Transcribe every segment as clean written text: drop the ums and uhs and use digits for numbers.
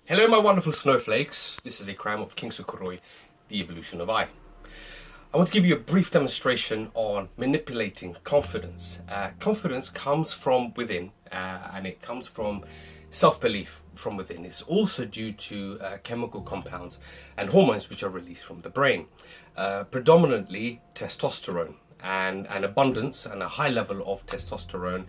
Hello my wonderful snowflakes, this is Ikram of King Sukuroi, the evolution of I. I want to give you a brief demonstration on manipulating confidence. Confidence comes from within and it comes from self-belief from within. It's also due to chemical compounds and hormones which are released from the brain. Predominantly testosterone, and an abundance and a high level of testosterone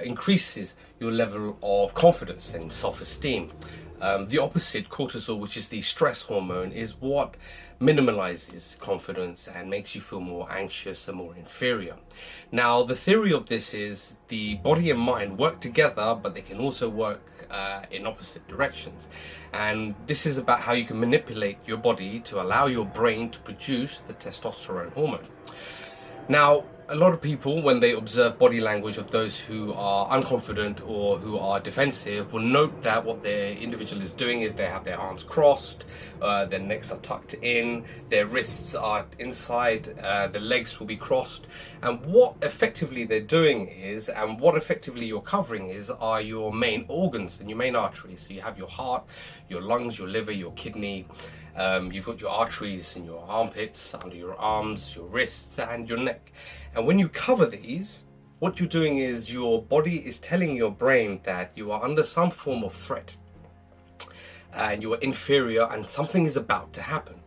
increases your level of confidence and self-esteem. The opposite, cortisol, which is the stress hormone, is what minimalizes confidence and makes you feel more anxious and more inferior. Now, the theory of this is the body and mind work together, but they can also work in opposite directions. And this is about how you can manipulate your body to allow your brain to produce the testosterone hormone. Now, a lot of people, when they observe body language of those who are unconfident or who are defensive, will note that what their individual is doing is they have their arms crossed, their necks are tucked in, their wrists are inside, the legs will be crossed. And what effectively they're doing is, and what effectively you're covering is, are your main organs and your main arteries. So you have your heart, your lungs, your liver, your kidney. You've got your arteries in your armpits, under your arms, your wrists and your neck. And when you cover these, what you're doing is your body is telling your brain that you are under some form of threat and you are inferior and something is about to happen.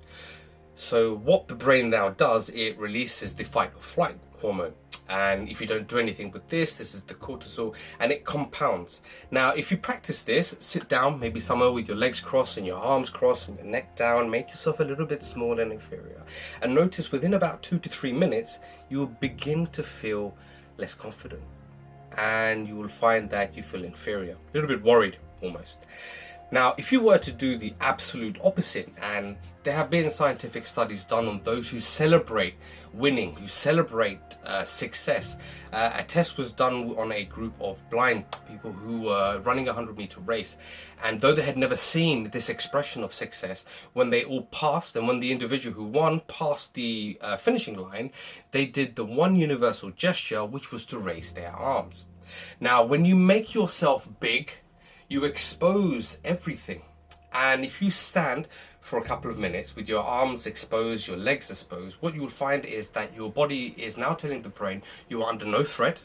So what the brain now does, it releases the fight or flight hormone. And if you don't do anything with this is the cortisol, and it compounds. Now, if you practice this, sit down, maybe somewhere with your legs crossed and your arms crossed and your neck down, make yourself a little bit smaller and inferior. And notice within about 2 to 3 minutes, you will begin to feel less confident. And you will find that you feel inferior, a little bit worried almost. Now, if you were to do the absolute opposite, and there have been scientific studies done on those who celebrate winning, who celebrate success. A test was done on a group of blind people who were running a 100-meter race. And though they had never seen this expression of success, when they all passed and when the individual who won passed the finishing line, they did the one universal gesture, which was to raise their arms. Now, when you make yourself big, you expose everything. And if you stand for a couple of minutes with your arms exposed, your legs exposed, what you will find is that your body is now telling the brain you are under no threat,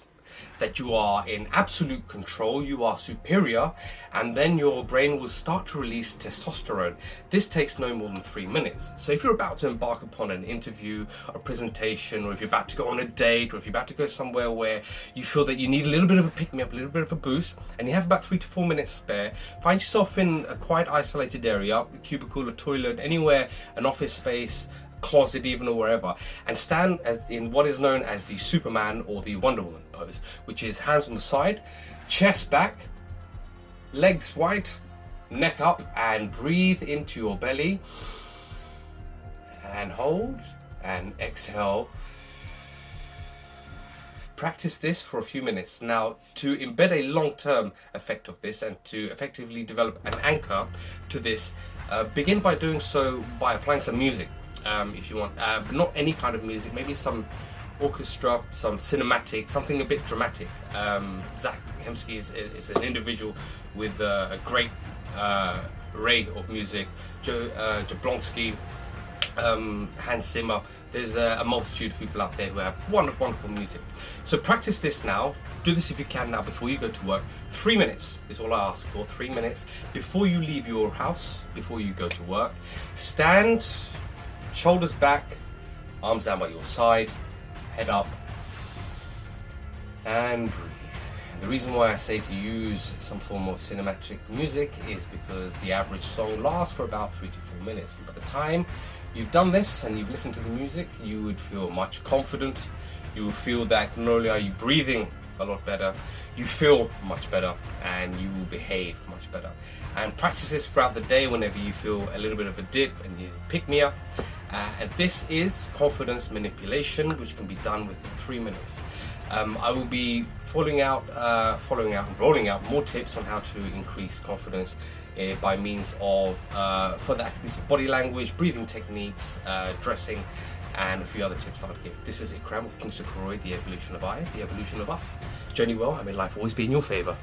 that you are in absolute control, you are superior, and then your brain will start to release testosterone. This takes no more than 3 minutes. So if you're about to embark upon an interview, a presentation, or if you're about to go on a date, or if you're about to go somewhere where you feel that you need a little bit of a pick-me-up, a little bit of a boost, and you have about 3 to 4 minutes spare, find yourself in a quite isolated area, a cubicle, a toilet, anywhere, an office space, closet even, or wherever, and stand in what is known as the Superman or the Wonder Woman pose, which is hands on the side, chest back, legs wide, neck up, and breathe into your belly and hold and exhale. Practice this for a few minutes. Now, to embed a long-term effect of this and to effectively develop an anchor to this, begin by doing so by applying some music. If you want, but not any kind of music, maybe some orchestra, some cinematic, something a bit dramatic. Zach Hemsky is an individual with a great array of music. Joe Jablonski, Hans Zimmer. There's a multitude of people out there who have wonderful music. So practice this now. Do this if you can now before you go to work. 3 minutes is all I ask for. 3 minutes before you leave your house, before you go to work. Stand, shoulders back, arms down by your side, head up, and breathe. The reason why I say to use some form of cinematic music is because the average song lasts for about 3 to 4 minutes. And by the time you've done this and you've listened to the music, you would feel much confident. You will feel that not only are you breathing a lot better, you feel much better, and you will behave much better. And practice this throughout the day whenever you feel a little bit of a dip and you pick me up. And this is confidence manipulation, which can be done within 3 minutes. I will be following out and rolling out more tips on how to increase confidence by means of further attributes of body language, breathing techniques, dressing, and a few other tips that I'll give. This is Ikram of King Sukuroi, the evolution of I, the evolution of us. Journey well, and may life always be in your favor.